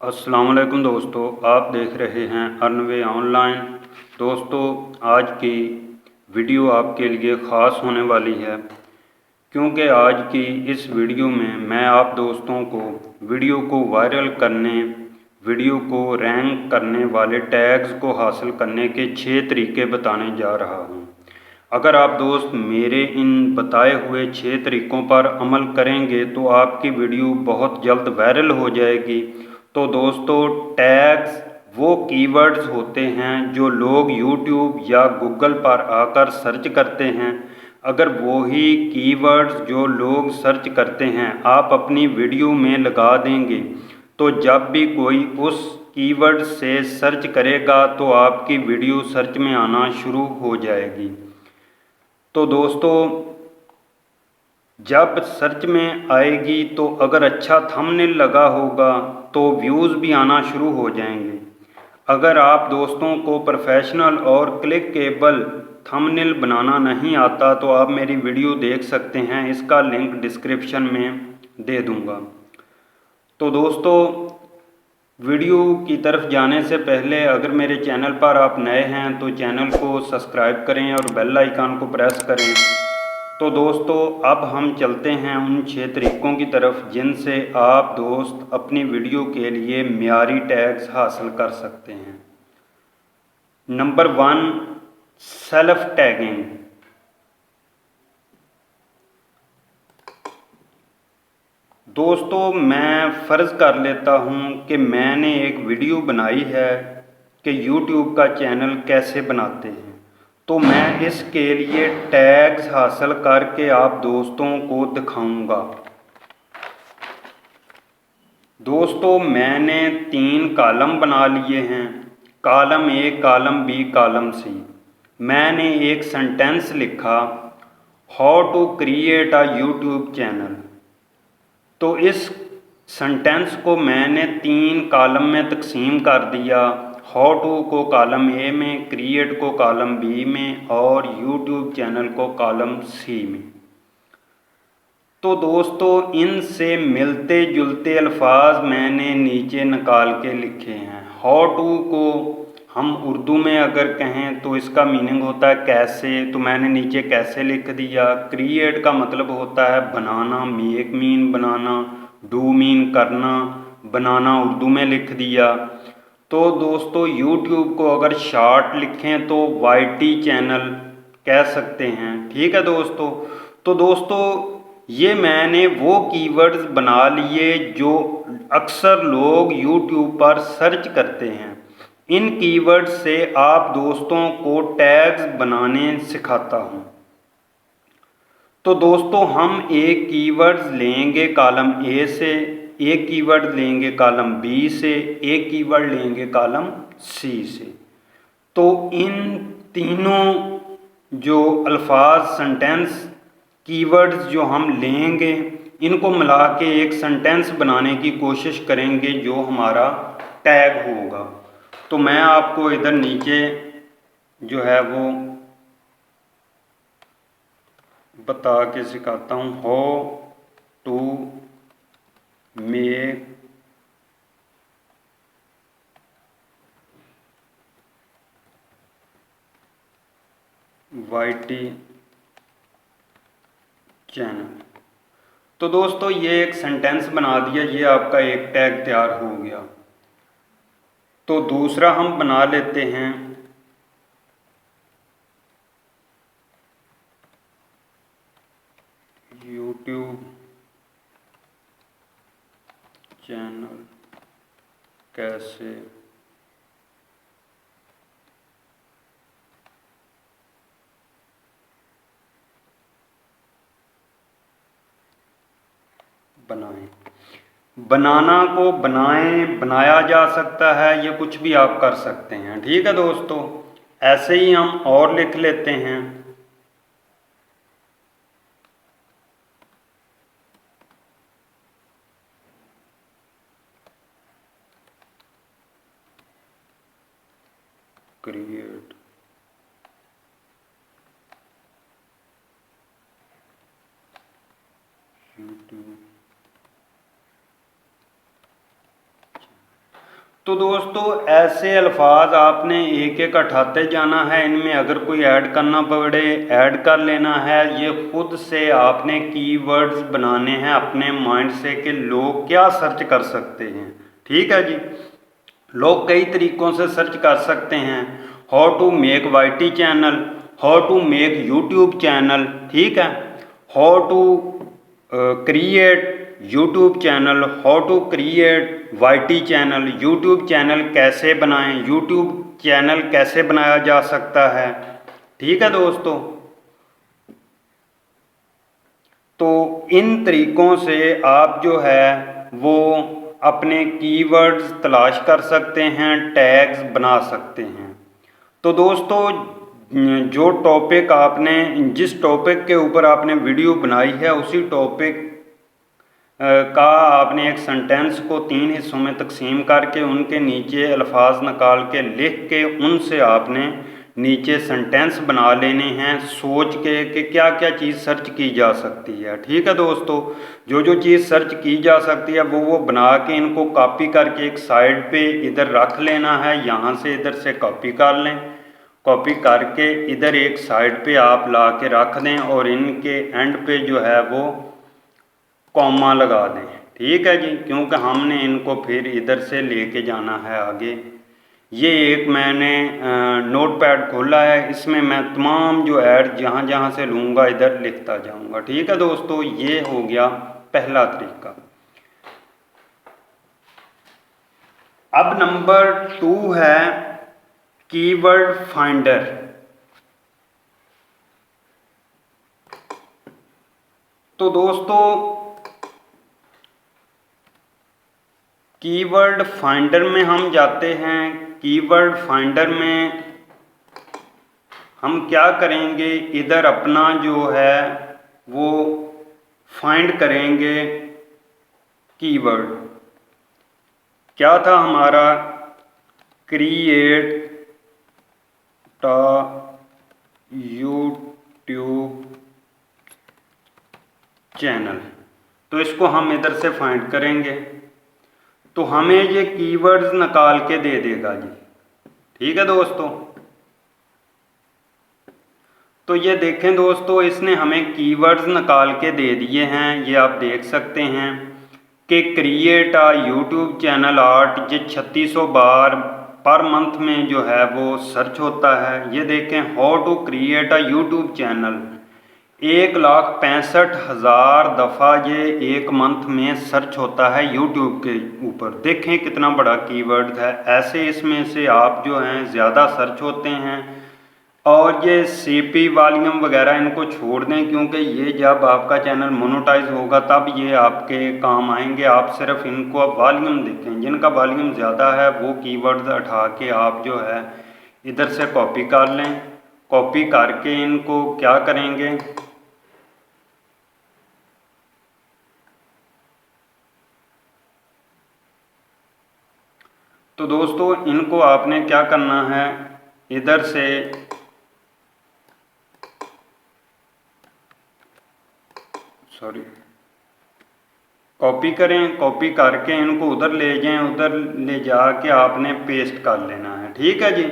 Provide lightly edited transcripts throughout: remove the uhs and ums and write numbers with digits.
अस्सलाम वालेकुम दोस्तों, आप देख रहे हैं अर्नवे ऑनलाइन। दोस्तों, आज की वीडियो आपके लिए ख़ास होने वाली है क्योंकि आज की इस वीडियो में मैं आप दोस्तों को वीडियो को वायरल करने, वीडियो को रैंक करने वाले टैग्स को हासिल करने के 6 तरीके बताने जा रहा हूं। अगर आप दोस्त मेरे इन बताए हुए 6 तरीक़ों पर अमल करेंगे तो आपकी वीडियो बहुत जल्द वायरल हो जाएगी। तो दोस्तों, टैग्स वो कीवर्ड्स होते हैं जो लोग यूट्यूब या गूगल पर आकर सर्च करते हैं। अगर वही कीवर्ड्स जो लोग सर्च करते हैं आप अपनी वीडियो में लगा देंगे तो जब भी कोई उस कीवर्ड से सर्च करेगा तो आपकी वीडियो सर्च में आना शुरू हो जाएगी। तो दोस्तों, जब सर्च में आएगी तो अगर अच्छा थंबनेल लगा होगा तो व्यूज़ भी आना शुरू हो जाएंगे। अगर आप दोस्तों को प्रोफेशनल और क्लिकेबल थंबनेल बनाना नहीं आता तो आप मेरी वीडियो देख सकते हैं, इसका लिंक डिस्क्रिप्शन में दे दूंगा। तो दोस्तों, वीडियो की तरफ जाने से पहले अगर मेरे चैनल पर आप नए हैं तो चैनल को सब्सक्राइब करें और बेल आइकन को प्रेस करें। तो दोस्तों, अब हम चलते हैं उन 6 तरीक़ों की तरफ जिनसे आप दोस्त अपनी वीडियो के लिए मियारी टैग्स हासिल कर सकते हैं। Number 1, self tagging. दोस्तों, मैं फ़र्ज़ कर लेता हूँ कि मैंने एक वीडियो बनाई है कि यूट्यूब का चैनल कैसे बनाते हैं, तो मैं इसके लिए टैग्स हासिल करके आप दोस्तों को दिखाऊंगा। दोस्तों, मैंने 3 कॉलम बना लिए हैं, column A, column B, column C. मैंने एक सेंटेंस लिखा, how to create a YouTube channel. तो इस सेंटेंस को मैंने 3 कॉलम में तकसीम कर दिया, हाउ टू को कॉलम ए में, क्रिएट को कॉलम बी में और यूट्यूब चैनल को कॉलम सी में। तो दोस्तों, इनसे मिलते जुलते अल्फाज मैंने नीचे निकाल के लिखे हैं। हाउ टू को हम उर्दू में अगर कहें तो इसका मीनिंग होता है कैसे, तो मैंने नीचे कैसे लिख दिया। क्रिएट का मतलब होता है बनाना, मेक मीन बनाना, डू मीन करना, बनाना उर्दू में लिख दिया। तो दोस्तों, यूट्यूब को अगर शॉर्ट लिखें तो वाईटी चैनल कह सकते हैं। ठीक है दोस्तों। तो दोस्तों, ये मैंने वो कीवर्ड्स बना लिए जो अक्सर लोग यूट्यूब पर सर्च करते हैं। इन कीवर्ड्स से आप दोस्तों को टैग्स बनाने सिखाता हूँ। तो दोस्तों, हम एक कीवर्ड्स लेंगे कॉलम ए से, एक कीवर्ड लेंगे कॉलम बी से, एक कीवर्ड लेंगे कॉलम सी से। तो इन तीनों जो अल्फाज, सेंटेंस, कीवर्ड्स जो हम लेंगे इनको मिला के एक सेंटेंस बनाने की कोशिश करेंगे जो हमारा टैग होगा। तो मैं आपको इधर नीचे जो है वो बता के सिखाता हूँ, how to make YT channel. तो दोस्तों, ये एक सेंटेंस बना दिया, ये आपका एक टैग तैयार हो गया। तो दूसरा हम बना लेते हैं, यूट्यूब चैनल कैसे बनाएं। बनाना को बनाएं, बनाया जा सकता है, ये कुछ भी आप कर सकते हैं। ठीक है दोस्तों। ऐसे ही हम और लिख लेते हैं, क्रिएट यूट्यूब। तो दोस्तों ऐसे अल्फाज आपने एक एक हटाते जाना है, इनमें अगर कोई ऐड करना पड़े ऐड कर लेना है। ये खुद से आपने कीवर्ड्स बनाने हैं अपने माइंड से कि लोग क्या सर्च कर सकते हैं। ठीक है जी, लोग कई तरीक़ों से सर्च कर सकते हैं। How to make YT channel, how to make YouTube channel, ठीक है, how to create YouTube channel, how to create YT channel, YouTube channel कैसे बनाएं, यूट्यूब चैनल कैसे बनाया जा सकता है। ठीक है दोस्तों, तो इन तरीक़ों से आप जो है वो अपने कीवर्ड्स तलाश कर सकते हैं, टैग्स बना सकते हैं। तो दोस्तों जो टॉपिक आपने जिस टॉपिक के ऊपर आपने वीडियो बनाई है उसी टॉपिक का आपने एक सेंटेंस को 3 हिस्सों में तकसीम करके उनके नीचे अल्फाज निकाल के लिख के उनसे आपने नीचे सेंटेंस बना लेने हैं सोच के कि क्या क्या चीज़ सर्च की जा सकती है। ठीक है दोस्तों, जो जो चीज़ सर्च की जा सकती है वो बना के इनको कॉपी करके एक साइड पे इधर रख लेना है। यहाँ से इधर से कॉपी कर लें, कॉपी करके इधर एक साइड पे आप ला के रख दें और इनके एंड पे जो है वो कॉमा लगा दें। ठीक है जी, क्योंकि हमने इनको फिर इधर से लेके जाना है आगे। ये एक मैंने नोटपैड खोला है, इसमें मैं तमाम जो ऐड जहाँ जहाँ से लूँगा इधर लिखता जाऊँगा। ठीक है दोस्तों, ये हो गया पहला तरीका। अब नंबर 2 है कीवर्ड फाइंडर। तो दोस्तों कीवर्ड फाइंडर में हम जाते हैं। कीवर्ड फाइंडर में हम क्या करेंगे, इधर अपना जो है वो फाइंड करेंगे कीवर्ड। क्या था हमारा, क्रिएट यूट्यूब चैनल, तो इसको हम इधर से फाइंड करेंगे तो हमें ये कीवर्ड्स निकाल के दे देगा जी। ठीक है दोस्तों, तो ये देखें दोस्तों, इसने हमें कीवर्ड्स निकाल के दे दिए हैं। ये आप देख सकते हैं कि क्रिएट यूट्यूब चैनल आर्ट, ये 3600 बार पर मंथ में जो है वो सर्च होता है। ये देखें how to create YouTube channel, 1,65,000 दफ़ा ये एक मंथ में सर्च होता है यूट्यूब के ऊपर। देखें कितना बड़ा कीवर्ड है। ऐसे इसमें से आप जो हैं ज़्यादा सर्च होते हैं। और ये सीपी वॉल्यूम वगैरह इनको छोड़ दें, क्योंकि ये जब आपका चैनल मोनेटाइज होगा तब ये आपके काम आएंगे। आप सिर्फ इनको वॉल्यूम देखें, जिनका वॉल्यूम ज़्यादा है वो कीवर्ड्स उठा के आप जो है इधर से कॉपी कर लें। कॉपी करके इनको क्या करेंगे, तो दोस्तों इनको आपने क्या करना है, इधर से कॉपी करें, कॉपी करके इनको उधर ले जाएं, उधर ले जाके आपने पेस्ट कर लेना है। ठीक है जी,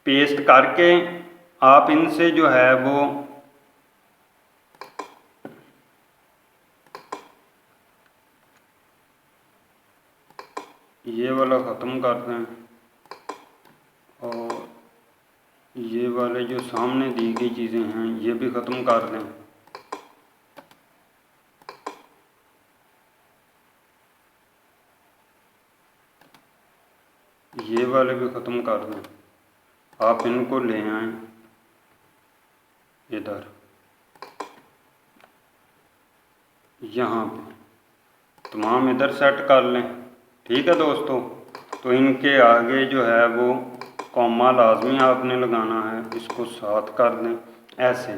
पेस्ट करके आप इनसे जो है वो ये वाला ख़त्म कर दें और ये वाले जो सामने दी गई चीज़ें हैं ये भी ख़त्म कर दें। ये वाले भी ख़त्म कर दें। आप इनको ले आएं इधर, यहाँ पे तमाम इधर सेट कर लें। ठीक है दोस्तों, तो इनके आगे जो है वो कॉमा लाजमी आपने लगाना है, इसको साथ कर दें ऐसे।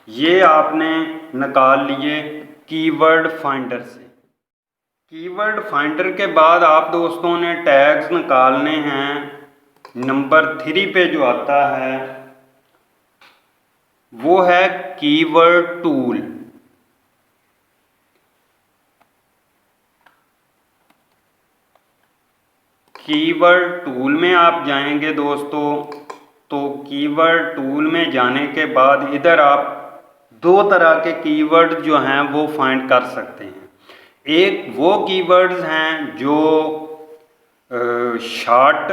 ये आपने निकाल लिए कीवर्ड फाइंडर से। कीवर्ड फाइंडर के बाद आप दोस्तों ने टैग्स निकालने हैं। नंबर 3 पे जो आता है वो है कीवर्ड टूल। कीवर्ड टूल में आप जाएंगे दोस्तों, तो कीवर्ड टूल में जाने के बाद इधर आप दो तरह के कीवर्ड जो हैं वो फाइंड कर सकते हैं। एक वो कीवर्ड्स हैं जो शॉर्ट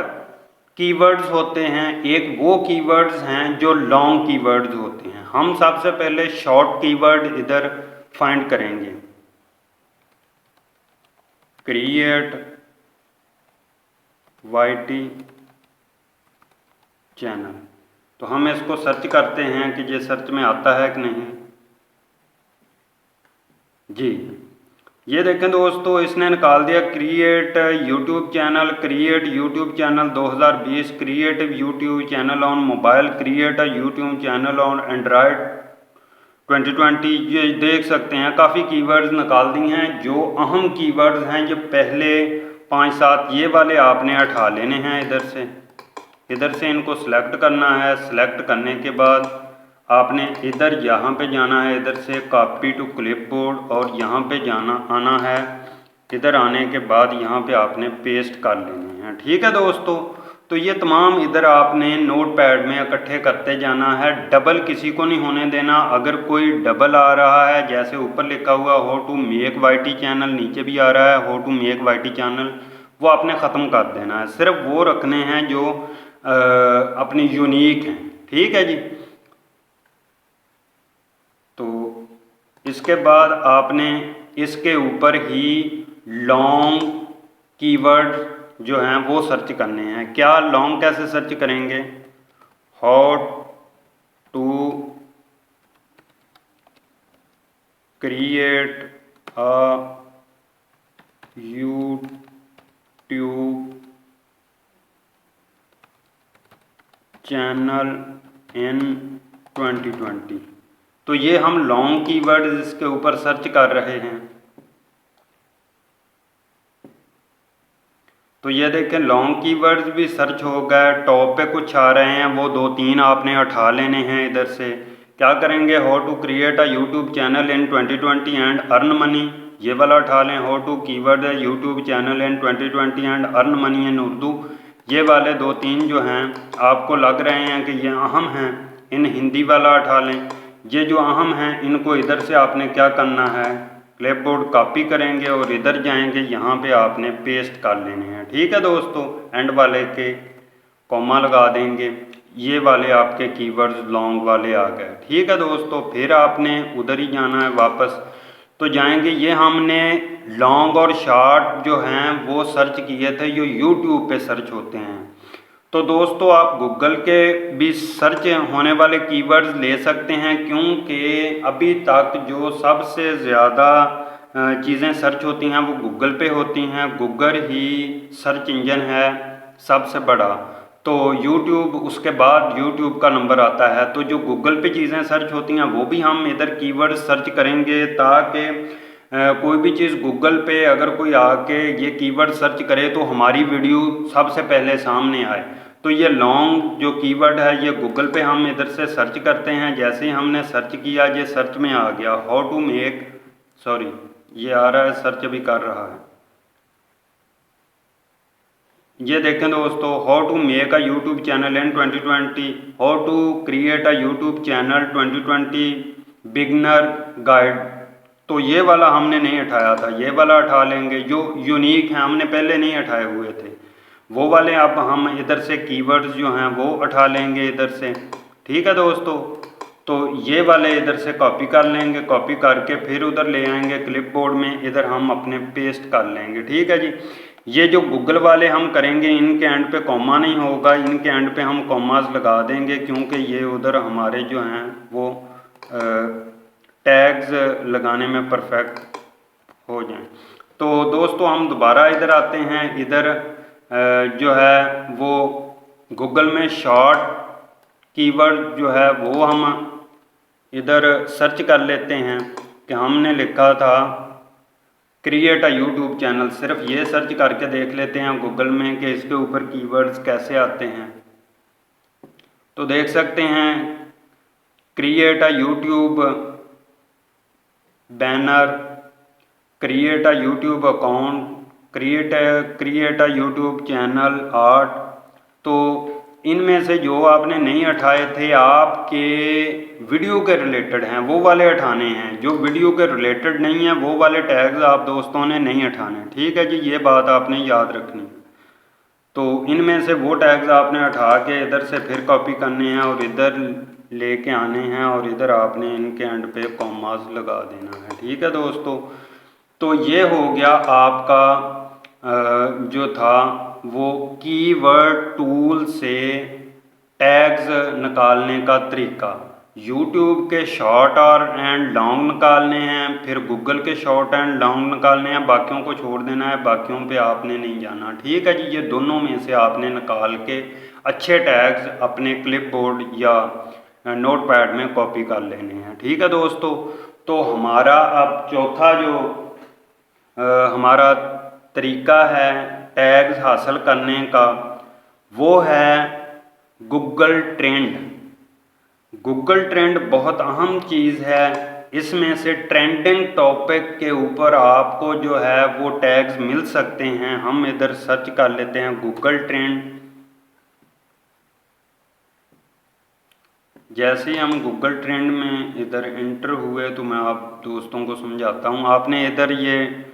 कीवर्ड्स होते हैं, एक वो कीवर्ड्स हैं जो लॉन्ग कीवर्ड्स होते हैं। हम सबसे पहले शॉर्ट कीवर्ड इधर फाइंड करेंगे। क्रिएट वाईटी चैनल, तो हम इसको सर्च करते हैं कि ये सर्च में आता है कि नहीं। जी, ये देखें दोस्तों, इसने निकाल दिया create YouTube channel, create YouTube channel 2020, create YouTube channel on mobile, create YouTube channel on Android 2020। ये देख सकते हैं काफ़ी कीवर्ड्स निकाल दी हैं। जो अहम कीवर्ड्स हैं ये पहले 5-7 ये वाले आपने उठा लेने हैं। इधर से इनको सिलेक्ट करना है। सिलेक्ट करने के बाद आपने इधर यहाँ पे जाना है, इधर से कॉपी टू क्लिपबोर्ड, और यहाँ पे आना है। इधर आने के बाद यहाँ पे आपने पेस्ट कर लेने हैं। ठीक है दोस्तों, तो ये तमाम इधर आपने नोटपैड में इकट्ठे करते जाना है। डबल किसी को नहीं होने देना। अगर कोई डबल आ रहा है, जैसे ऊपर लिखा हुआ how to make YT channel, नीचे भी आ रहा है how to make YT channel, वो आपने ख़त्म कर देना है। सिर्फ वो रखने हैं जो अपनी यूनिक हैं। ठीक है जी। तो इसके बाद आपने इसके ऊपर ही लॉन्ग कीवर्ड जो हैं वो सर्च करने हैं। क्या लॉन्ग कैसे सर्च करेंगे? How to create a YouTube channel in 2020। तो ये हम लॉन्ग कीवर्ड इसके ऊपर सर्च कर रहे हैं। तो ये देखें लॉन्ग कीवर्ड्स भी सर्च हो गए। टॉप पे कुछ आ रहे हैं, वो 2-3 आपने उठा लेने हैं। इधर से क्या करेंगे? How to create a YouTube channel in 2020 and earn money, ये वाला उठा लें। How to keyword YouTube channel in 2020 and earn money in Urdu, ये वाले 2-3 जो हैं आपको लग रहे हैं कि ये अहम हैं, इन हिंदी वाला उठा लें। ये जो अहम हैं इनको इधर से आपने क्या करना है? क्लिपबोर्ड कॉपी करेंगे और इधर जाएंगे, यहाँ पे आपने पेस्ट कर लेने हैं। ठीक है दोस्तों, एंड वाले के कॉमा लगा देंगे। ये वाले आपके कीवर्ड्स लॉन्ग वाले आ गए। ठीक है दोस्तों, फिर आपने उधर ही जाना है वापस। तो जाएंगे, ये हमने लॉन्ग और शॉर्ट जो हैं वो सर्च किए थे, जो यूट्यूब पे सर्च होते हैं। तो दोस्तों आप गूगल के भी सर्च होने वाले कीवर्ड्स ले सकते हैं, क्योंकि अभी तक जो सबसे ज़्यादा चीज़ें सर्च होती हैं वो गूगल पे होती हैं। गूगल ही सर्च इंजन है सबसे बड़ा। तो यूट्यूब, उसके बाद यूट्यूब का नंबर आता है। तो जो गूगल पे चीज़ें सर्च होती हैं वो भी हम इधर कीवर्ड सर्च करेंगे, ताकि कोई भी चीज़ गूगल पे अगर कोई आके ये कीवर्ड सर्च करे तो हमारी वीडियो सबसे पहले सामने आए। तो ये लॉन्ग जो कीवर्ड है ये गूगल पे हम इधर से सर्च करते हैं। जैसे ही हमने सर्च किया, ये सर्च में आ गया हाउ टू मेक, सॉरी ये आ रहा है, सर्च भी कर रहा है। ये देखें दोस्तों, how to make a YouTube channel in 2020, how to create a YouTube channel 2020, beginner guide. तो ये वाला हमने नहीं उठाया था, ये वाला उठा लेंगे। जो यूनिक हैं हमने पहले नहीं उठाए हुए थे, वो वाले अब हम इधर से कीवर्ड्स जो हैं वो उठा लेंगे इधर से। ठीक है दोस्तों, तो ये वाले इधर से कॉपी कर लेंगे। कॉपी करके फिर उधर ले आएंगे क्लिपबोर्ड में, इधर हम अपने पेस्ट कर लेंगे। ठीक है जी। ये जो गूगल वाले हम करेंगे, इनके एंड पे कॉमा नहीं होगा, इनके एंड पे हम कॉमास लगा देंगे, क्योंकि ये उधर हमारे जो हैं वो टैग्स लगाने में परफेक्ट हो जाएं। तो दोस्तों हम दोबारा इधर आते हैं। इधर जो है वो गूगल में शॉर्ट कीवर्ड जो है वो हम इधर सर्च कर लेते हैं कि हमने लिखा था क्रिएट अ यूट्यूब चैनल। सिर्फ ये सर्च करके देख लेते हैं गूगल में कि इसके ऊपर कीवर्ड्स कैसे आते हैं। तो देख सकते हैं create a YouTube banner, create a YouTube account, create a YouTube channel art. तो इनमें से जो आपने नहीं उठाए थे आपके वीडियो के रिलेटेड हैं वो वाले उठाने हैं, जो वीडियो के रिलेटेड नहीं है वो वाले टैग्स आप दोस्तों ने नहीं उठाने। ठीक है जी, ये बात आपने याद रखनी। तो इनमें से वो टैग्स आपने उठा के इधर से फिर कॉपी करने हैं और इधर लेके आने हैं और इधर आपने इनके एंड पे कॉमास लगा देना है। ठीक है दोस्तों, तो ये हो गया आपका जो था वो कीवर्ड टूल से टैग्स निकालने का तरीका। यूट्यूब के शॉर्ट और एंड लॉन्ग निकालने हैं, फिर गूगल के शॉर्ट एंड लॉन्ग निकालने हैं, बाकियों को छोड़ देना है, बाकियों पे आपने नहीं जाना। ठीक है जी, ये दोनों में से आपने निकाल के अच्छे टैग्स अपने क्लिपबोर्ड या नोटपैड में कॉपी कर लेने हैं। ठीक है दोस्तों, तो हमारा अब चौथा जो हमारा तरीका है टैग्स हासिल करने का वो है गूगल ट्रेंड। गूगल ट्रेंड बहुत अहम चीज़ है। इसमें से ट्रेंडिंग टॉपिक के ऊपर आपको जो है वो टैग्स मिल सकते हैं। हम इधर सर्च कर लेते हैं गूगल ट्रेंड। जैसे ही हम गूगल ट्रेंड में इधर एंटर हुए तो मैं आप दोस्तों को समझाता हूँ। आपने इधर ये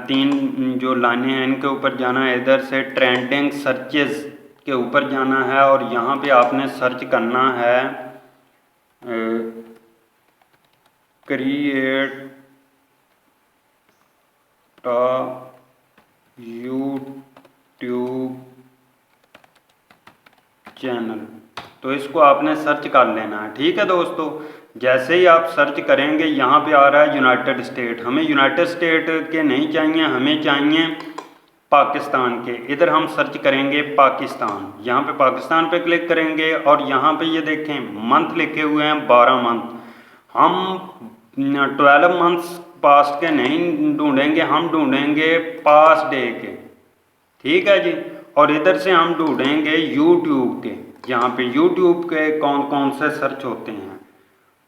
तीन जो लाइनें हैं इनके ऊपर जाना है, इधर से ट्रेंडिंग सर्चेस के ऊपर जाना है और यहाँ पे आपने सर्च करना है क्रिएट यूट्यूब चैनल। तो इसको आपने सर्च कर लेना है। ठीक है दोस्तों, जैसे ही आप सर्च करेंगे यहाँ पे आ रहा है यूनाइटेड स्टेट। हमें यूनाइटेड स्टेट के नहीं चाहिए, हमें चाहिए पाकिस्तान के। इधर हम सर्च करेंगे पाकिस्तान, यहाँ पे पाकिस्तान पे क्लिक करेंगे और यहाँ पे ये देखें मंथ लिखे हुए हैं 12 मंथ। हम 12 मंथ्स पास्ट के नहीं ढूंढेंगे, हम ढूंढेंगे पास्ट डे के। ठीक है जी, और इधर से हम ढूंढेंगे यूट्यूब के। यहाँ पे यूट्यूब के कौन कौन से सर्च होते हैं।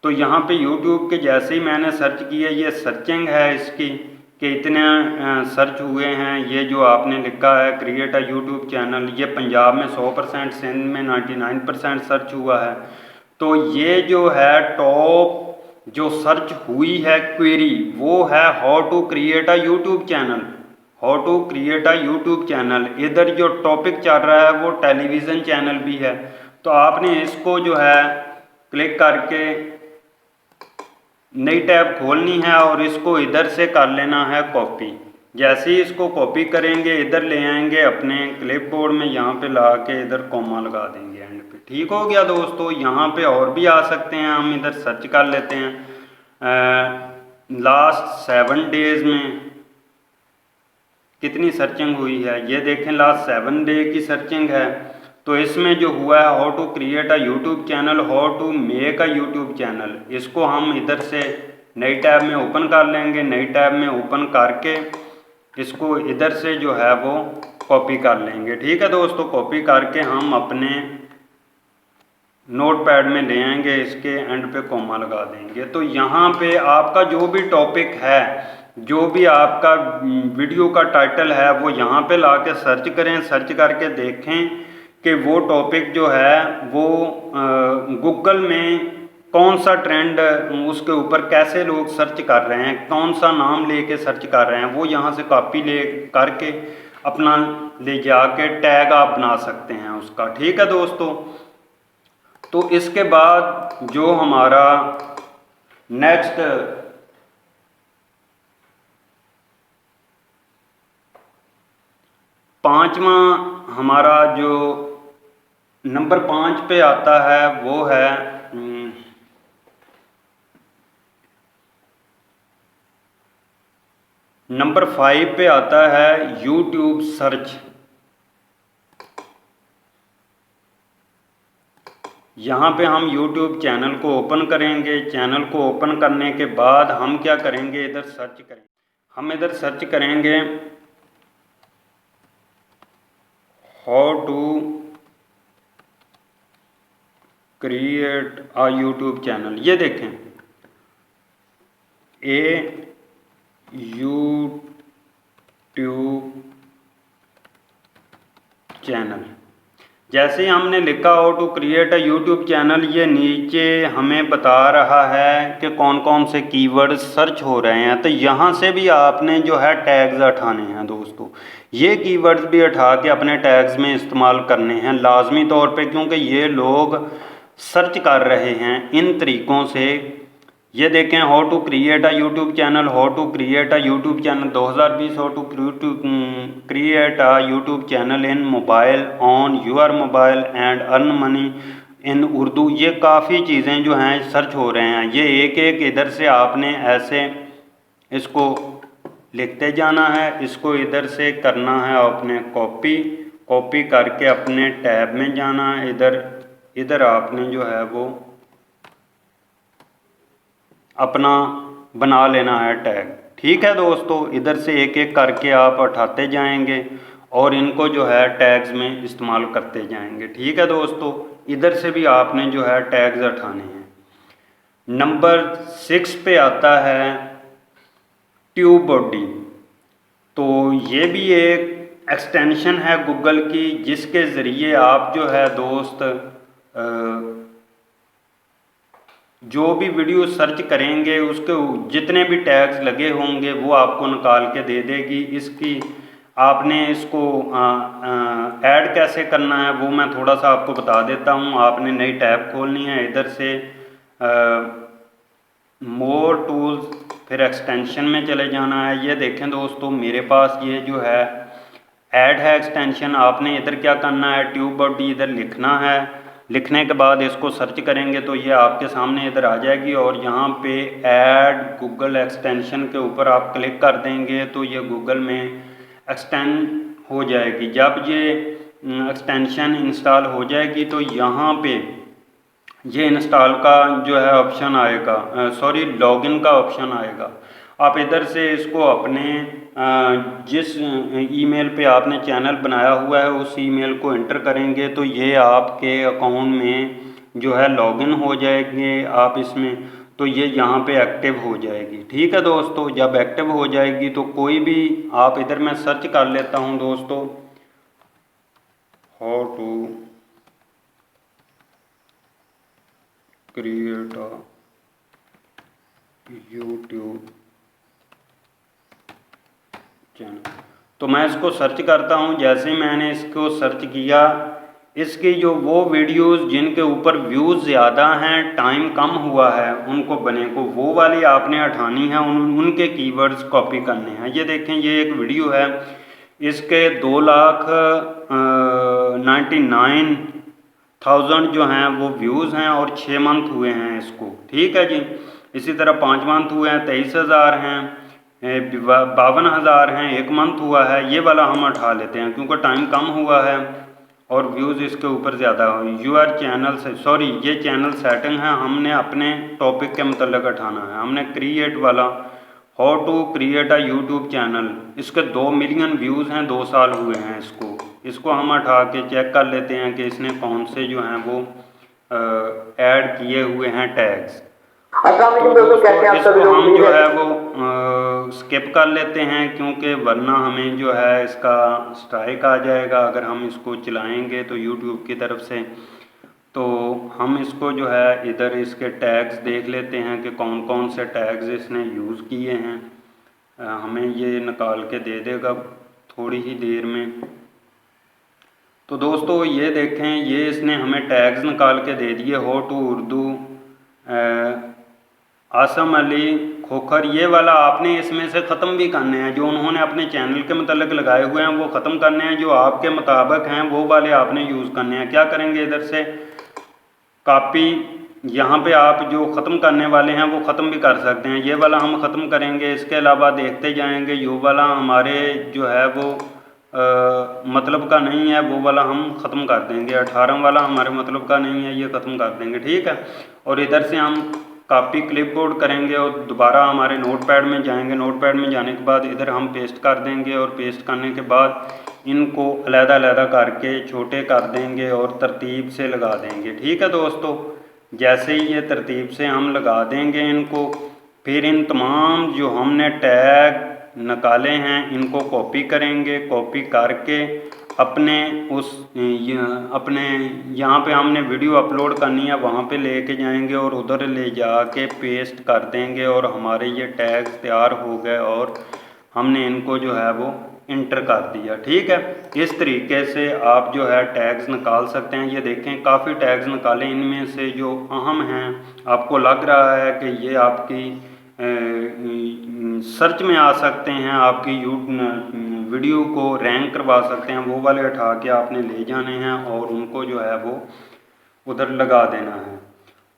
तो यहाँ पे यूट्यूब के जैसे ही मैंने सर्च किया, ये सर्चिंग है इसकी कि इतने सर्च हुए हैं। ये जो आपने लिखा है क्रिएट अ यूट्यूब चैनल, ये पंजाब में 100%, सिंध में 99% सर्च हुआ है। तो ये जो है टॉप जो सर्च हुई है क्वेरी वो है how to create a YouTube channel. How to create a YouTube channel. इधर जो टॉपिक चल रहा है वो टेलीविज़न चैनल भी है। तो आपने इसको जो है क्लिक करके नई टैब खोलनी है और इसको इधर से कर लेना है कॉपी। जैसे ही इसको कॉपी करेंगे इधर ले आएंगे अपने क्लिपबोर्ड में, यहाँ पे ला के इधर कॉमा लगा देंगे एंड पे। ठीक हो गया दोस्तों, यहाँ पे और भी आ सकते हैं। हम इधर सर्च कर लेते हैं लास्ट 7 डेज में कितनी सर्चिंग हुई है। ये देखें लास्ट 7 डे की सर्चिंग है। तो इसमें जो हुआ है how to create a YouTube channel, how to make a YouTube channel, इसको हम इधर से नई टैब में ओपन कर लेंगे। नई टैब में ओपन करके इसको इधर से जो है वो कॉपी कर लेंगे। ठीक है दोस्तों, कॉपी करके हम अपने नोटपैड में ले आएंगे, इसके एंड पे कॉमा लगा देंगे। तो यहाँ पे आपका जो भी टॉपिक है, जो भी आपका वीडियो का टाइटल है वो यहाँ पे ला के सर्च करें। सर्च करके देखें कि वो टॉपिक जो है वो गूगल में कौन सा ट्रेंड, उसके ऊपर कैसे लोग सर्च कर रहे हैं, कौन सा नाम लेके सर्च कर रहे हैं, वो यहाँ से कॉपी ले करके अपना ले जाके टैग आप बना सकते हैं उसका। ठीक है दोस्तों, तो इसके बाद जो हमारा नेक्स्ट पांचवा हमारा जो नंबर 5 पे आता है वो है नंबर 5 पे आता है यूट्यूब सर्च। यहाँ पे हम यूट्यूब चैनल को ओपन करेंगे। चैनल को ओपन करने के बाद हम क्या करेंगे, इधर सर्च करेंगे। हम इधर सर्च करेंगे how to create a YouTube channel. ये देखें यूट्यूब चैनल। जैसे ही हमने लिखा how to create a YouTube channel, ये नीचे हमें बता रहा है कि कौन कौन से कीवर्ड सर्च हो रहे हैं। तो यहाँ से भी आपने जो है टैग्स हटाने हैं दोस्तों, ये कीवर्ड्स भी हटा के अपने टैग्स में इस्तेमाल करने हैं लाजमी तौर पे, क्योंकि ये लोग सर्च कर रहे हैं इन तरीक़ों से। ये देखें, how to create a YouTube channel, how to create a YouTube channel 2020, how to create a YouTube channel in mobile on your mobile and earn money in Urdu. ये काफ़ी चीज़ें जो हैं सर्च हो रहे हैं। ये एक एक इधर से आपने ऐसे इसको लिखते जाना है, इसको इधर से करना है आपने कॉपी करके अपने टैब में जाना है। इधर आपने जो है वो अपना बना लेना है टैग। ठीक है दोस्तों, इधर से एक एक करके आप उठाते जाएंगे और इनको जो है टैग्स में इस्तेमाल करते जाएंगे। ठीक है दोस्तों, इधर से भी आपने जो है टैग्स उठाने हैं। नंबर 6 पे आता है ट्यूब बॉडी। तो ये भी एक एक्सटेंशन है गूगल की, जिसके ज़रिए आप जो है दोस्त जो भी वीडियो सर्च करेंगे उसके जितने भी टैग्स लगे होंगे वो आपको निकाल के दे देगी। इसकी आपने इसको ऐड कैसे करना है वो मैं थोड़ा सा आपको बता देता हूँ। आपने नई टैब खोलनी है, इधर से मोर टूल्स, फिर एक्सटेंशन में चले जाना है। ये देखें दोस्तों, मेरे पास ये जो है ऐड है एक्सटेंशन। आपने इधर क्या करना है, ट्यूब बॉडी इधर लिखना है। लिखने के बाद इसको सर्च करेंगे तो ये आपके सामने इधर आ जाएगी और यहाँ पे ऐड गूगल एक्सटेंशन के ऊपर आप क्लिक कर देंगे तो ये गूगल में एक्सटेंड हो जाएगी। जब ये एक्सटेंशन इंस्टॉल हो जाएगी तो यहाँ पे ये इंस्टॉल का जो है ऑप्शन आएगा, लॉगिन का ऑप्शन आएगा। आप इधर से इसको अपने जिस ईमेल पे आपने चैनल बनाया हुआ है उस ईमेल को एंटर करेंगे तो ये आपके अकाउंट में जो है लॉगिन हो जाएंगे आप इसमें, तो ये यहाँ पे एक्टिव हो जाएगी। ठीक है दोस्तों, जब एक्टिव हो जाएगी तो कोई भी आप इधर मैं सर्च कर लेता हूँ दोस्तों, how to create a YouTube channel. तो मैं इसको सर्च करता हूँ। जैसे ही मैंने इसको सर्च किया, इसकी जो वो वीडियोस जिनके ऊपर व्यूज़ ज़्यादा हैं, टाइम कम हुआ है उनको बने को, वो वाली आपने उठानी है, उनके कीवर्ड्स कॉपी करने हैं। ये देखें, ये एक वीडियो है, इसके 2,99,000 जो हैं वो व्यूज़ हैं और 6 मंथ हुए हैं इसको। ठीक है जी। इसी तरह 5 मंथ हुए हैं, 23,000 हैं, 52,000 हैं, 1 मंथ हुआ है। ये वाला हम उठा लेते हैं क्योंकि टाइम कम हुआ है और व्यूज़ इसके ऊपर ज़्यादा हुए। यूआर चैनल से ये चैनल सेटिंग है, हमने अपने टॉपिक के मतलब उठाना है। हमने क्रिएट वाला, how to create a YouTube channel, इसके 2 मिलियन व्यूज़ हैं, 2 साल हुए हैं इसको हम उठा के चेक कर लेते हैं कि इसने कौन से जो हैं वो ऐड किए हुए हैं टैग्स। तो दोस्तों इसको हम जो है वो स्किप कर लेते हैं क्योंकि वरना हमें जो है इसका स्ट्राइक आ जाएगा अगर हम इसको चलाएंगे तो यूट्यूब की तरफ से। तो हम इसको जो है इधर इसके टैग्स देख लेते हैं कि कौन कौन से टैग्स इसने यूज़ किए हैं। हमें ये निकाल के दे देगा थोड़ी ही देर में। तो दोस्तों ये देखें, ये इसने हमें टैग्स निकाल के दे दिए, हाउ टू उर्दू, आसम अली खोखर। ये वाला आपने इसमें से ख़त्म भी करने हैं, जो उन्होंने अपने चैनल के मतलब लगाए हुए हैं वो ख़त्म करने हैं, जो आपके मुताबिक हैं वो वाले आपने यूज़ करने हैं। क्या करेंगे, इधर से कॉपी, यहाँ पे आप जो ख़त्म करने वाले हैं वो ख़त्म भी कर सकते हैं। ये वाला हम ख़त्म करेंगे, इसके अलावा देखते जाएंगे। ये वाला हमारे जो है वो मतलब का नहीं है, वो वाला हम ख़त्म कर देंगे। 18 वाला हमारे मतलब का नहीं है, ये ख़त्म कर देंगे। ठीक है, और इधर से हम कॉपी क्लिपबोर्ड करेंगे और दोबारा हमारे नोटपैड में जाएंगे। नोटपैड में जाने के बाद इधर हम पेस्ट कर देंगे और पेस्ट करने के बाद इनको अलग-अलग करके छोटे कर देंगे और तरतीब से लगा देंगे। ठीक है दोस्तों, जैसे ही ये तरतीब से हम लगा देंगे इनको, फिर इन तमाम जो हमने टैग निकाले हैं इनको कॉपी करेंगे। कॉपी करके अपने अपने यहाँ पे हमने वीडियो अपलोड करनी है, वहाँ पे लेके जाएंगे और उधर ले जाके पेस्ट कर देंगे और हमारे ये टैग्स तैयार हो गए और हमने इनको जो है वो इंटर कर दिया। ठीक है, इस तरीके से आप जो है टैग्स निकाल सकते हैं। ये देखें काफ़ी टैग्स निकाले, इनमें से जो अहम हैं आपको लग रहा है कि ये आपकी सर्च में आ सकते हैं, आपकी वीडियो को रैंक करवा सकते हैं, वो वाले उठा के आपने ले जाने हैं और उनको जो है वो उधर लगा देना है।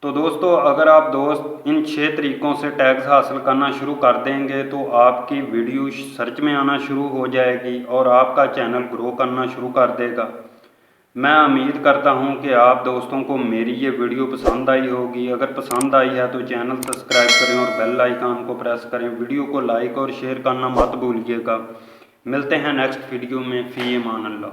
तो दोस्तों अगर आप दोस्त इन 6 तरीक़ों से टैग्स हासिल करना शुरू कर देंगे तो आपकी वीडियो सर्च में आना शुरू हो जाएगी और आपका चैनल ग्रो करना शुरू कर देगा। मैं उम्मीद करता हूं कि आप दोस्तों को मेरी ये वीडियो पसंद आई होगी। अगर पसंद आई है तो चैनल सब्सक्राइब करें और बेल आइकन को प्रेस करें। वीडियो को लाइक और शेयर करना मत भूलिएगा। मिलते हैं नेक्स्ट वीडियो में। फ़ी अमान अल्लाह।